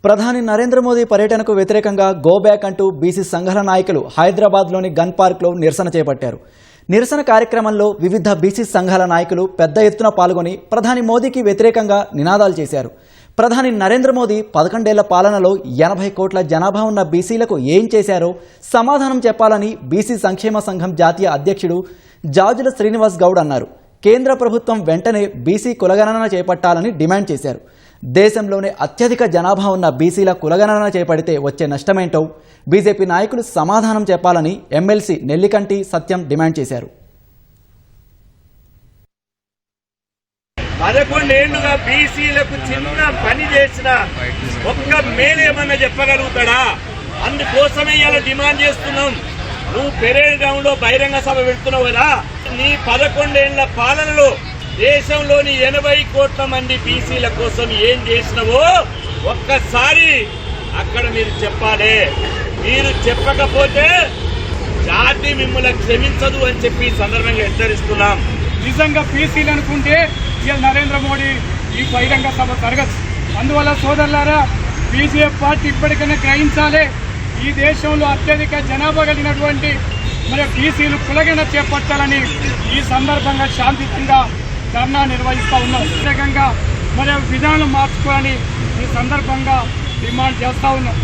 ప్రధాని నరేంద్ర మోదీ పర్యటనకు వ్యతిరేకంగా గో బ్యాక్ అంటూ బీసీ సంఘాల నాయకులు హైదరాబాద్లోని గన్ పార్క్లో నిరసన చేపట్టారు. నిరసన కార్యక్రమంలో వివిధ బీసీ సంఘాల నాయకులు పెద్ద ఎత్తున పాల్గొని ప్రధాని మోదీకి వ్యతిరేకంగా నినాదాలు చేశారు. ప్రధాని నరేంద్ర మోదీ 11 ఏళ్ల పాలనలో 80 కోట్ల జనాభా ఉన్న బీసీలకు ఏం చేశారో సమాధానం చెప్పాలని బీసీ సంక్షేమ సంఘం జాతీయ అధ్యక్షుడు జాజుల శ్రీనివాస్ గౌడ్ అన్నారు. కేంద్ర ప్రభుత్వం వెంటనే బీసీ కులగణన చేపట్టాలని డిమాండ్ చేశారు. దేశంలోనే అత్యధిక జనాభా ఉన్న బీసీల కులగణన చేపడితే వచ్చే నష్టమేంటో బీజేపీ నాయకులు సమాధానం చెప్పాలని ఎమ్మెల్సీ నెల్లికంటి సత్యం డిమాండ్ చేశారు. 11 ఏళ్లుగా బీసీలకు చిన్న పని చేసిన ఒక్క మేలేమన్నా చెప్పగలుగుతాడా? అందుకోసమే ఇలా డిమాండ్ చేస్తున్నాం. నువ్వు పెరేడ్ గ్రౌండ్ లో బహిరంగ సభ పెడుతున్నావు కదా, నీ 11 ఏళ్ల పాలనలో దేశంలోని 80 కోట్ల మంది బీసీల కోసం ఏం చేసినవో ఒక్కసారి అక్కడ మీరు చెప్పాలి. మీరు చెప్పకపోతే జాతి మిమ్మల్ని క్షమించదు అని చెప్పి ఈ సందర్భంగా హెచ్చరిస్తున్నాం. నిజంగా బీసీలు అనుకుంటే ఇవాళ నరేంద్ర మోడీ ఈ బహిరంగ సభ జరగదు. అందువల్ల సోదరులారా, బీజేపీ పార్టీ ఇప్పటికైనా గ్రహించాలి, ఈ దేశంలో అత్యధిక జనాభా కలిగినటువంటి మరి బీసీలు కులగణన చేపట్టాలని ఈ సందర్భంగా శాంతియుతంగా ధర్నా నిర్వహిస్తూ ఉన్నాం. ప్రత్యేకంగా మరి విధానం మార్చుకోవాలని ఈ సందర్భంగా డిమాండ్ చేస్తూ ఉన్నాం.